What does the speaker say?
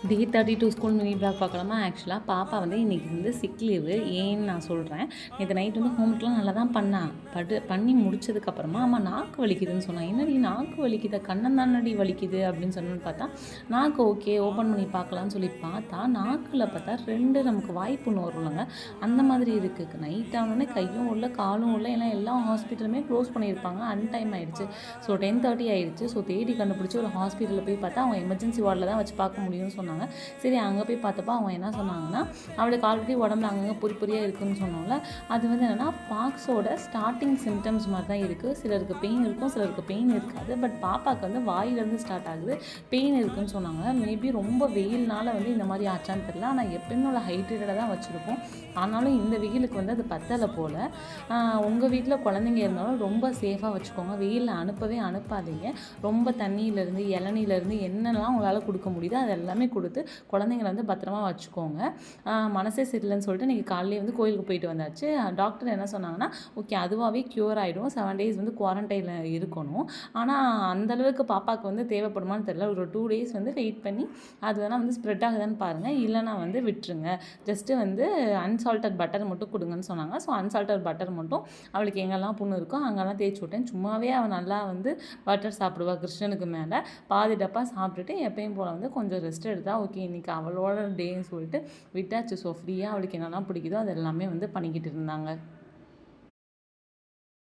டே 32 school mini vlog பார்க்கலாமா? ஆக்சுவலாக பாப்பா வந்து இன்றைக்கி வந்து சிக் லீவு. ஏன்னு நான் சொல்கிறேன். நேற்று நைட் வந்து ஹோம்ஒர்க்லாம் நல்லா தான் பண்ணி முடிச்சதுக்கப்புறமா அம்மா நாக்கு வலிக்குதுன்னு சொன்னான். என்னடி நாக்கு வலிக்குதா? கண்ணம் தானடி வலிக்குது அப்படின்னு சொன்னோன்னு பார்த்தா, நாக்கு ஓகே ஓப்பன் பண்ணி பார்க்கலான்னு சொல்லி பார்த்தா, நாக்கில் பார்த்தா 2 நமக்கு வாய்ப்புண்ணு வரும்லங்க, அந்த மாதிரி இருக்குது. நைட் ஆனோடனே கையும் உள்ள காலும் உள்ள, ஏன்னா எல்லா ஹாஸ்பிட்டலுமே க்ளோஸ் பண்ணியிருப்பாங்க. அன்டைம் ஆகிடுச்சு. ஸோ 10:30 ஆகிடுச்சு. ஸோ தேடி கண்டுபிடிச்சி ஒரு ஹாஸ்பிட்டலில் போய் பார்த்தா அவங்க எமர்ஜென்சி வார்டில் தான் வச்சு பார்க்க முடியும்னு சொன்னாங்க. சரி அங்கே போய் பார்த்தப்போ அவங்க என்ன சொன்னாங்கன்னா, அவளுக்கு ஆல்ரெடி உடம்புல அங்கங்கே பொறியாக இருக்குதுன்னு சொன்னோம்ல, அது வந்து என்னென்னா பாக்ஸோட ஸ்டார்டிங் சிம்டம்ஸ் மாதிரி தான் இருக்குது. சிலருக்கு பெயின் இருக்கும், சிலருக்கு பெயின் இருக்காது. பட் பாப்பாவுக்கு வந்து வாயிலேருந்து ஸ்டார்ட் ஆகுது, பெயின் இருக்குதுன்னு சொன்னாங்க. மேபி ரொம்ப வெயில்னால வந்து இந்த மாதிரி ஆச்சான்னு தெரியல. ஆனால் எப்பயுமே உள்ள ஹைட்ரேட்டடாக தான் வச்சுருப்போம். ஆனாலும் இந்த வெயிலுக்கு வந்து அது பத்தலை போல். உங்கள் வீட்டில் குழந்தைங்க இருந்தாலும் ரொம்ப சேஃபாக வச்சுக்கோங்க. வெயிலில் அனுப்பாதீங்க. ரொம்ப தண்ணியிலேருந்து இளநீலேருந்து என்னெல்லாம் உங்களால் கொடுக்க முடியுதோ அது எல்லாமே கொடுத்து குழந்தைங்கள வந்து பத்திரமா வச்சுக்கோங்க. மனசே சரியில்லைன்னு சொல்லிட்டு இன்றைக்கி காலையிலே வந்து கோயிலுக்கு போயிட்டு வந்தாச்சு. டாக்டர் என்ன சொன்னாங்கன்னா, ஓகே அதுவாகவே க்யூர் ஆகிடும், 7 days வந்து குவாரண்டைனில் இருக்கணும். ஆனால் அந்தளவுக்கு பாப்பாவுக்கு வந்து தேவைப்படுமான்னு தெரியல. ஒரு 2 days வந்து வெயிட் பண்ணி அது வேணால் வந்து ஸ்ப்ரெட் ஆகுதான்னு பாருங்கள், இல்லைனா வந்து விட்டுருங்க. ஜஸ்ட்டு வந்து அன்சால்டட் பட்டர் மட்டும் கொடுங்கன்னு சொன்னாங்க. ஸோ அன்சால்டட் பட்டர் மட்டும் அவளுக்கு எங்கெல்லாம் புண்ணு இருக்கோ அங்கெல்லாம் தேய்ச்சி விட்டேன். சும்மாவே அவள் நல்லா வந்து பட்டர் சாப்பிடுவாள். கிருஷ்ணனுக்கு மேலே பாதி டப்பா சாப்பிட்டுட்டு எப்பயும் போல் வந்து கொஞ்சம் ரெஸ்ட் எடுத்தால் ஓகே இன்றைக்கி அவளோட டேன்னு சொல்லிட்டு விட்டாச்சு. ஸோ ஃப்ரீயாக அவளுக்கு என்னெல்லாம் பிடிக்குதோ அது எல்லாமே வந்து பண்ணிக்கிட்டு இருந்தாங்க.